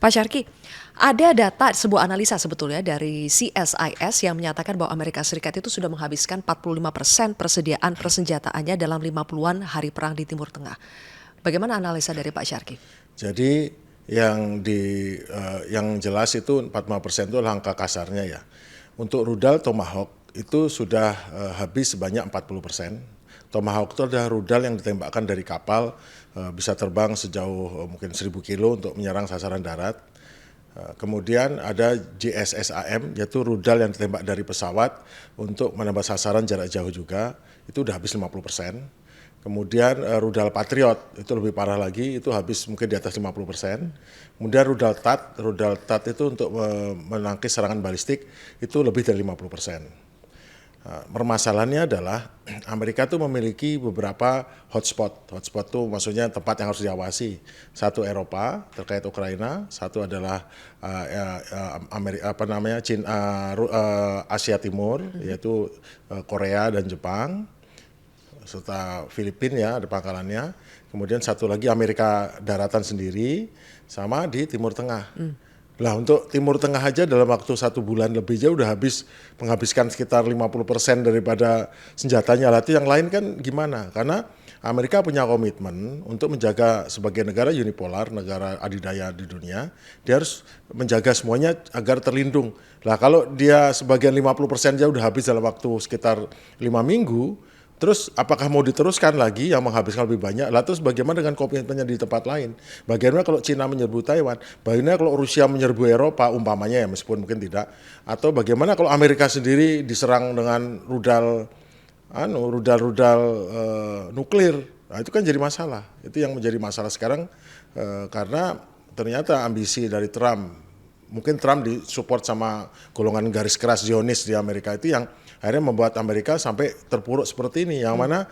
Pak Syarki, ada data sebuah analisa sebetulnya dari CSIS yang menyatakan bahwa Amerika Serikat itu sudah menghabiskan 45% persediaan persenjataannya dalam 50-an hari perang di Timur Tengah. Bagaimana analisa dari Pak Syarki? Jadi yang jelas itu 45% itu angka kasarnya ya. Untuk rudal Tomahawk itu sudah habis sebanyak 40%. Tomahawk itu adalah rudal yang ditembakkan dari kapal, bisa terbang sejauh mungkin 1000 kilo untuk menyerang sasaran darat. Kemudian ada JSSAM, yaitu rudal yang ditembak dari pesawat untuk menembak sasaran jarak jauh juga, itu udah habis 50%. Kemudian rudal Patriot, itu lebih parah lagi, itu habis mungkin di atas 50%. Kemudian rudal THAAD itu untuk menangkis serangan balistik, itu lebih dari 50%. Permasalahannya adalah Amerika itu memiliki beberapa hotspot. Hotspot itu maksudnya tempat yang harus diawasi. Satu Eropa terkait Ukraina, satu adalah Asia Timur, yaitu Korea dan Jepang, serta Filipina ya ada pangkalannya. Kemudian satu lagi Amerika daratan sendiri, sama di Timur Tengah. Lah untuk Timur Tengah aja dalam waktu 1 bulan lebih aja udah menghabiskan sekitar 50% daripada senjatanya. Lah itu yang lain kan gimana? Karena Amerika punya komitmen untuk menjaga sebagai negara unipolar, negara adidaya di dunia, dia harus menjaga semuanya agar terlindung. Lah kalau dia sebagian 50% aja udah habis dalam waktu sekitar 5 minggu, terus apakah mau diteruskan lagi yang menghabiskan lebih banyak? Lah terus bagaimana dengan komitmennya di tempat lain? Bagaimana kalau Cina menyerbu Taiwan? Bagaimana kalau Rusia menyerbu Eropa umpamanya ya meskipun mungkin tidak? Atau bagaimana kalau Amerika sendiri diserang dengan rudal nuklir? Nah, itu kan jadi masalah. Itu yang menjadi masalah sekarang karena ternyata ambisi dari Trump, mungkin Trump disupport sama golongan garis keras Zionis di Amerika itu yang akhirnya membuat Amerika sampai terpuruk seperti ini, yang mana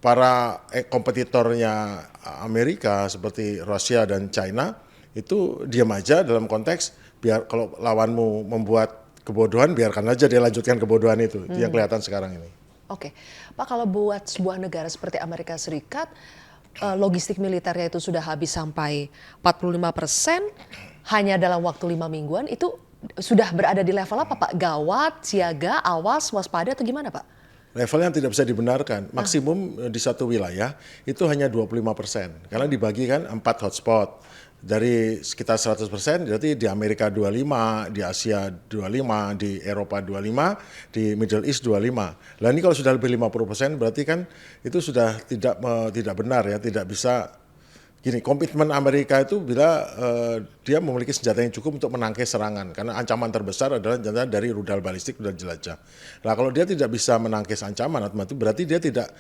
para kompetitornya Amerika seperti Rusia dan China itu diam aja dalam konteks biar kalau lawanmu membuat kebodohan biarkan aja dia lanjutkan kebodohan itu yang kelihatan sekarang ini. Oke, Pak, kalau buat sebuah negara seperti Amerika Serikat, logistik militernya itu sudah habis sampai 45%, hanya dalam waktu 5 mingguan, itu sudah berada di level apa, Pak? Gawat, siaga, awas, waspada, atau gimana, Pak? Level yang tidak bisa dibenarkan, maksimum di satu wilayah itu hanya 25%, karena dibagi kan 4 hotspot. Dari sekitar 100%, berarti di Amerika 25, di Asia 25, di Eropa 25, di Middle East 25. Lah ini kalau sudah lebih 50%, berarti kan itu sudah tidak benar ya, tidak bisa. Gini, komitmen Amerika itu bila dia memiliki senjata yang cukup untuk menangkis serangan, karena ancaman terbesar adalah senjata dari rudal balistik, rudal jelajah. Nah kalau dia tidak bisa menangkis ancaman, itu berarti dia tidak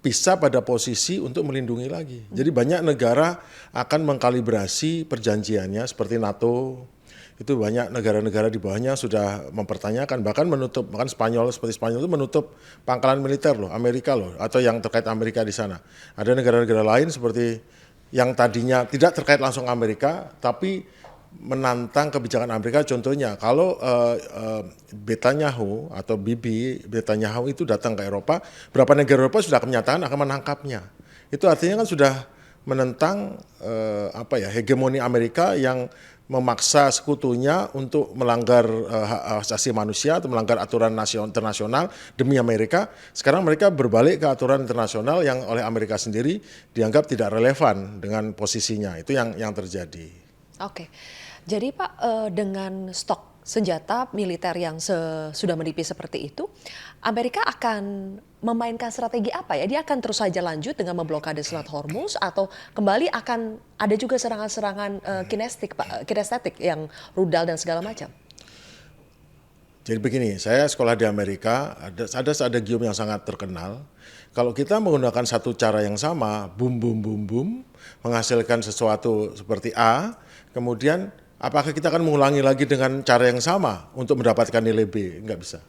bisa pada posisi untuk melindungi lagi. Jadi banyak negara akan mengkalibrasi perjanjiannya seperti NATO. Itu banyak negara-negara di bawahnya sudah mempertanyakan, bahkan Spanyol itu menutup pangkalan militer loh, Amerika loh, atau yang terkait Amerika di sana. Ada negara-negara lain seperti yang tadinya tidak terkait langsung Amerika, tapi menantang kebijakan Amerika. Contohnya kalau Netanyahu atau Bibi Netanyahu itu datang ke Eropa, beberapa negara Eropa sudah menyatakan akan menangkapnya. Itu artinya kan sudah menentang hegemoni Amerika yang memaksa sekutunya untuk melanggar hak asasi manusia atau melanggar aturan internasional demi Amerika. Sekarang mereka berbalik ke aturan internasional yang oleh Amerika sendiri dianggap tidak relevan dengan posisinya. Itu yang terjadi. Oke, jadi Pak, dengan stok senjata militer yang sudah menipis seperti itu, Amerika akan memainkan strategi apa ya? Dia akan terus saja lanjut dengan memblokade Selat Hormuz atau kembali akan ada juga serangan-serangan kinestetik yang rudal dan segala macam? Jadi begini, saya sekolah di Amerika, ada gium yang sangat terkenal. Kalau kita menggunakan satu cara yang sama, boom, boom, boom, boom, menghasilkan sesuatu seperti A, kemudian apakah kita akan mengulangi lagi dengan cara yang sama untuk mendapatkan nilai B? Enggak bisa.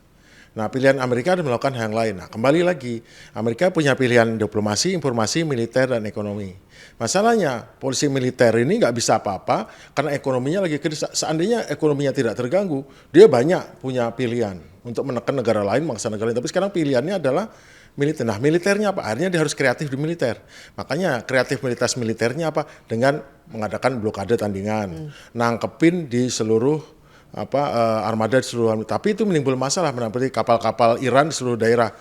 Nah, pilihan Amerika adalah melakukan hal yang lain. Nah, kembali lagi, Amerika punya pilihan diplomasi, informasi, militer, dan ekonomi. Masalahnya, polisi militer ini nggak bisa apa-apa karena ekonominya lagi krisis. Seandainya ekonominya tidak terganggu, dia banyak punya pilihan. untuk menekan negara lain, bangsa negara lain. Tapi sekarang pilihannya adalah militer. Nah, militernya apa? Akhirnya dia harus kreatif di militer. Makanya kreativitas militernya apa? Dengan mengadakan blokade tandingan, nangkepin di seluruh armada di seluruh. Tapi itu menimbul masalah, seperti kapal-kapal Iran di seluruh daerah.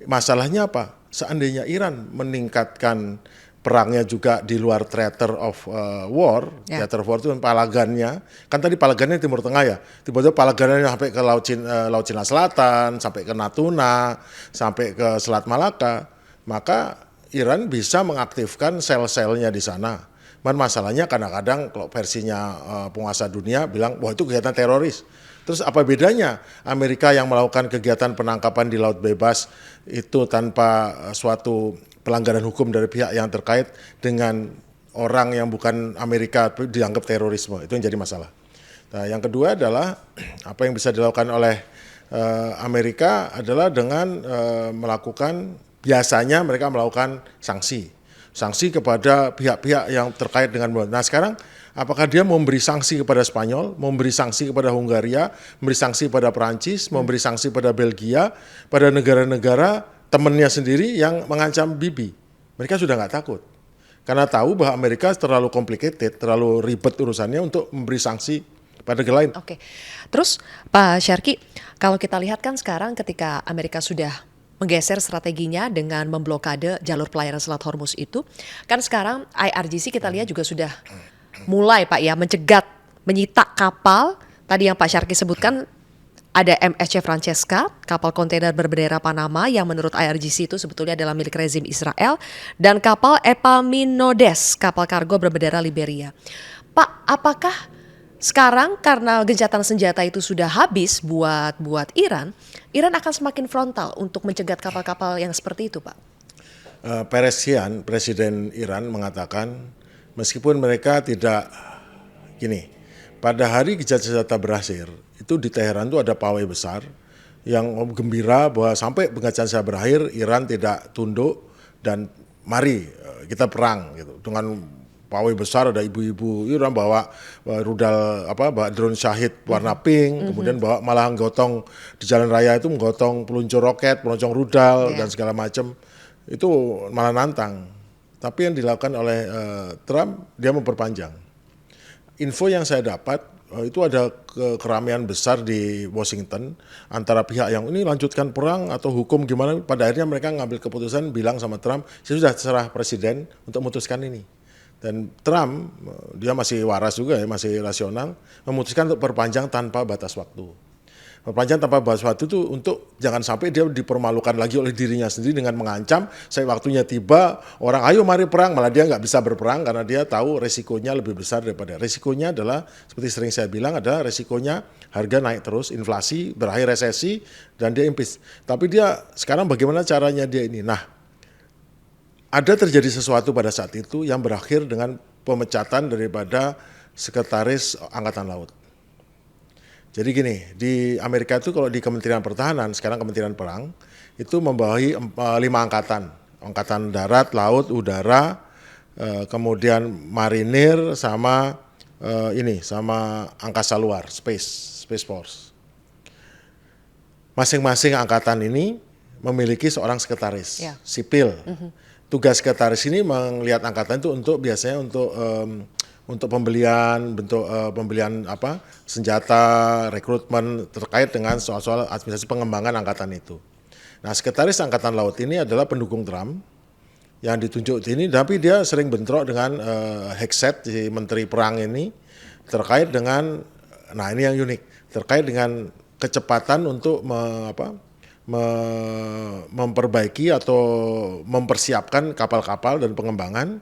Masalahnya apa? Seandainya Iran meningkatkan perangnya juga di luar theater of war, theater of war itu palagannya, kan tadi palagannya di Timur Tengah ya, tiba-tiba palagannya sampai ke Laut Cina Selatan, sampai ke Natuna, sampai ke Selat Malaka, maka Iran bisa mengaktifkan sel-selnya di sana. Masalahnya kadang-kadang kalau versinya penguasa dunia bilang, wah itu kegiatan teroris. Terus apa bedanya Amerika yang melakukan kegiatan penangkapan di laut bebas itu tanpa suatu pelanggaran hukum dari pihak yang terkait dengan orang yang bukan Amerika dianggap terorisme, itu yang jadi masalah. Nah, yang kedua adalah apa yang bisa dilakukan oleh Amerika adalah dengan melakukan, biasanya mereka melakukan sanksi kepada pihak-pihak yang terkait dengan. Nah sekarang apakah dia memberi sanksi kepada Spanyol, memberi sanksi kepada Hungaria, memberi sanksi pada Perancis, memberi sanksi pada Belgia, pada negara-negara temannya sendiri yang mengancam Bibi. Mereka sudah nggak takut. Karena tahu bahwa Amerika terlalu complicated, terlalu ribet urusannya untuk memberi sanksi pada negara lain. Oke. Terus Pak Syarki, kalau kita lihat kan sekarang ketika Amerika sudah menggeser strateginya dengan memblokade jalur pelayaran Selat Hormuz itu, kan sekarang IRGC kita lihat juga sudah mulai Pak ya mencegat, menyita kapal, tadi yang Pak Syarki sebutkan, ada MSC Francesca, kapal kontainer berbendera Panama yang menurut IRGC itu sebetulnya adalah milik rezim Israel, dan kapal Epaminondas, kapal kargo berbendera Liberia. Pak, apakah sekarang karena gencatan senjata itu sudah habis buat Iran akan semakin frontal untuk mencegat kapal-kapal yang seperti itu, Pak? Peresyan, Presiden Iran mengatakan meskipun mereka tidak pada hari gencatan senjata berakhir, itu di Teheran itu ada pawai besar yang gembira bahwa sampai gencatan senjata berakhir Iran tidak tunduk dan mari kita perang gitu. Dengan pawai besar ada ibu-ibu Iran bawa rudal bawa drone Syahid warna pink, kemudian bawa malah gotong di jalan raya itu menggotong peluncur roket, peluncur rudal dan segala macam. Itu malah nantang. Tapi yang dilakukan oleh Trump, dia memperpanjang. Info yang saya dapat itu ada keramaian besar di Washington antara pihak yang ini lanjutkan perang atau hukum gimana. Pada akhirnya mereka ngambil keputusan bilang sama Trump, saya sudah terserah presiden untuk memutuskan ini. Dan Trump, dia masih waras juga ya, masih rasional, memutuskan untuk perpanjang tanpa batas waktu. Perpanjang tanpa batas waktu itu untuk jangan sampai dia dipermalukan lagi oleh dirinya sendiri dengan mengancam, saya waktunya tiba, orang ayo mari perang, malah dia nggak bisa berperang karena dia tahu resikonya lebih besar daripada. Resikonya adalah, seperti sering saya bilang, adalah resikonya harga naik terus, inflasi, berakhir resesi, dan dia impeach. Tapi dia sekarang bagaimana caranya dia ini? Nah, ada terjadi sesuatu pada saat itu yang berakhir dengan pemecatan daripada sekretaris Angkatan Laut. Jadi gini, di Amerika itu kalau di Kementerian Pertahanan, sekarang Kementerian Perang, itu membawahi 5 angkatan. Angkatan Darat, Laut, Udara, kemudian Marinir, sama sama Angkasa Luar, Space Force. Masing-masing angkatan ini memiliki seorang sekretaris sipil. Tugas sekretaris ini melihat angkatan itu biasanya untuk pembelian senjata, rekrutmen terkait dengan soal-soal administrasi pengembangan angkatan itu. Nah, sekretaris Angkatan Laut ini adalah pendukung Trump yang ditunjuk ini, tapi dia sering bentrok dengan Hegseth, si Menteri Perang ini, terkait dengan, nah ini yang unik, terkait dengan kecepatan untuk memperbaiki atau mempersiapkan kapal-kapal dan pengembangan.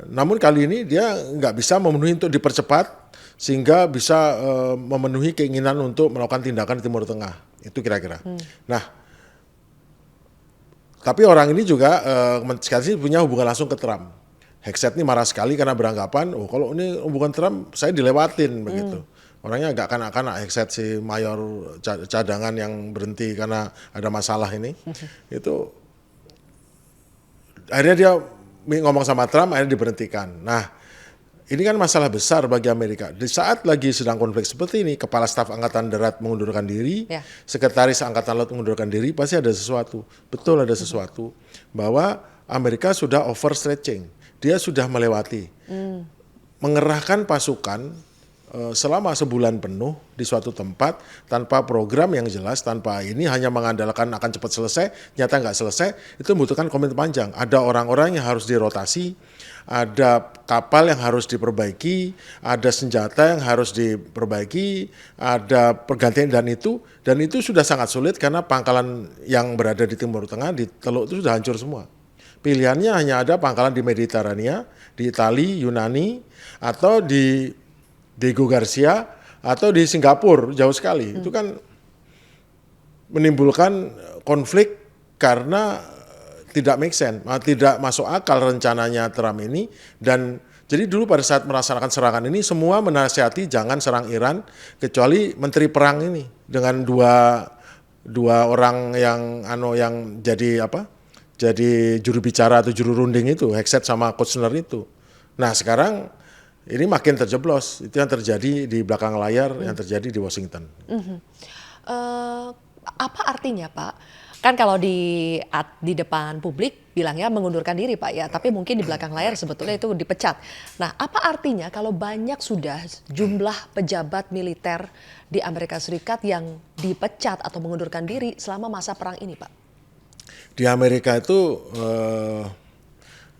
Namun kali ini dia nggak bisa memenuhi untuk dipercepat sehingga bisa memenuhi keinginan untuk melakukan tindakan di Timur Tengah. Itu kira-kira. Nah, tapi orang ini juga sekali punya hubungan langsung ke Trump. Hegseth ini marah sekali karena beranggapan, kalau ini hubungan Trump saya dilewatin begitu. Orangnya agak kanak-kanak Hegseth, si mayor cadangan yang berhenti karena ada masalah ini. Itu akhirnya dia ngomong sama Trump, akhirnya diberhentikan. Nah, ini kan masalah besar bagi Amerika. Di saat lagi sedang konflik seperti ini, Kepala Staf Angkatan Darat mengundurkan diri, Ya. Sekretaris Angkatan Laut mengundurkan diri, pasti ada sesuatu. Betul ada sesuatu. Bahwa Amerika sudah overstretching. Dia sudah melewati. Mengerahkan pasukan selama sebulan penuh di suatu tempat tanpa program yang jelas, tanpa ini hanya mengandalkan akan cepat selesai, nyata nggak selesai, itu membutuhkan komitmen panjang. Ada orang-orang yang harus dirotasi, ada kapal yang harus diperbaiki, ada senjata yang harus diperbaiki, ada pergantian dan itu sudah sangat sulit karena pangkalan yang berada di Timur Tengah, di Teluk itu sudah hancur semua. Pilihannya hanya ada pangkalan di Mediterania, di Itali, Yunani, atau di Diego Garcia atau di Singapura, jauh sekali. Itu kan menimbulkan konflik karena tidak make sense, tidak masuk akal rencananya Trump ini. Dan jadi dulu pada saat melaksanakan serangan ini semua menasihati jangan serang Iran kecuali Menteri Perang ini dengan dua orang yang jadi apa? Jadi juru bicara atau juru runding itu, Hegseth sama Kushner itu. Nah sekarang ini makin terjeblos, itu yang terjadi di belakang layar, yang terjadi di Washington. Apa artinya Pak? Kan kalau di depan publik bilangnya mengundurkan diri Pak ya, tapi mungkin di belakang layar sebetulnya itu dipecat. Nah, apa artinya kalau banyak sudah jumlah pejabat militer di Amerika Serikat yang dipecat atau mengundurkan diri selama masa perang ini Pak? Di Amerika itu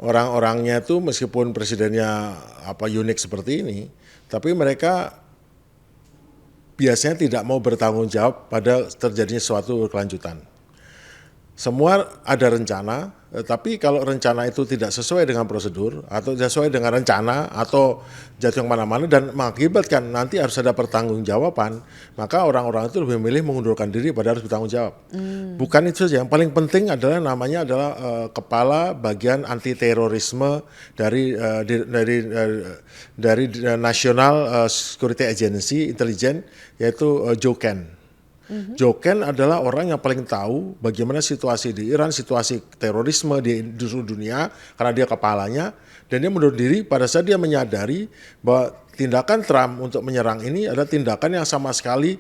orang-orangnya itu meskipun presidennya unik seperti ini, tapi mereka biasanya tidak mau bertanggung jawab pada terjadinya suatu kelanjutan. Semua ada rencana, tapi kalau rencana itu tidak sesuai dengan prosedur atau tidak sesuai dengan rencana atau jatuh kemana-mana dan mengakibatkan nanti harus ada pertanggungjawaban, maka orang-orang itu lebih memilih mengundurkan diri pada harus bertanggung jawab. Bukan itu saja, yang paling penting adalah namanya adalah kepala bagian anti terorisme dari National Security Agency Intelijen, yaitu Joe Ken. Joe Ken adalah orang yang paling tahu bagaimana situasi di Iran, situasi terorisme di seluruh dunia, karena dia kepalanya, dan dia mundur diri pada saat dia menyadari bahwa tindakan Trump untuk menyerang ini adalah tindakan yang sama sekali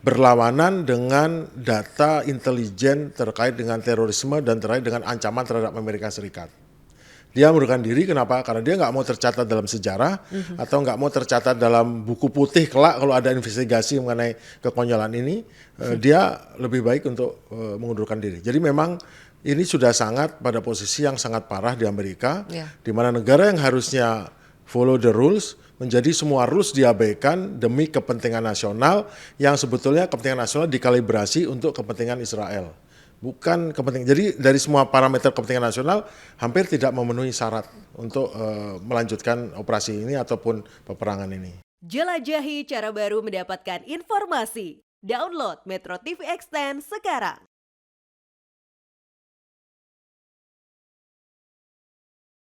berlawanan dengan data intelijen terkait dengan terorisme dan terkait dengan ancaman terhadap Amerika Serikat. Dia mengundurkan diri, kenapa? Karena dia nggak mau tercatat dalam sejarah atau nggak mau tercatat dalam buku putih kelak kalau ada investigasi mengenai kekonyolan ini, dia lebih baik untuk mengundurkan diri. Jadi memang ini sudah sangat pada posisi yang sangat parah di Amerika, di mana negara yang harusnya follow the rules, menjadi semua rules diabaikan demi kepentingan nasional yang sebetulnya kepentingan nasional dikalibrasi untuk kepentingan Israel. Bukan kepentingan. Jadi dari semua parameter kepentingan nasional hampir tidak memenuhi syarat untuk melanjutkan operasi ini ataupun peperangan ini. Jelajahi cara baru mendapatkan informasi. Download Metro TV Extend sekarang.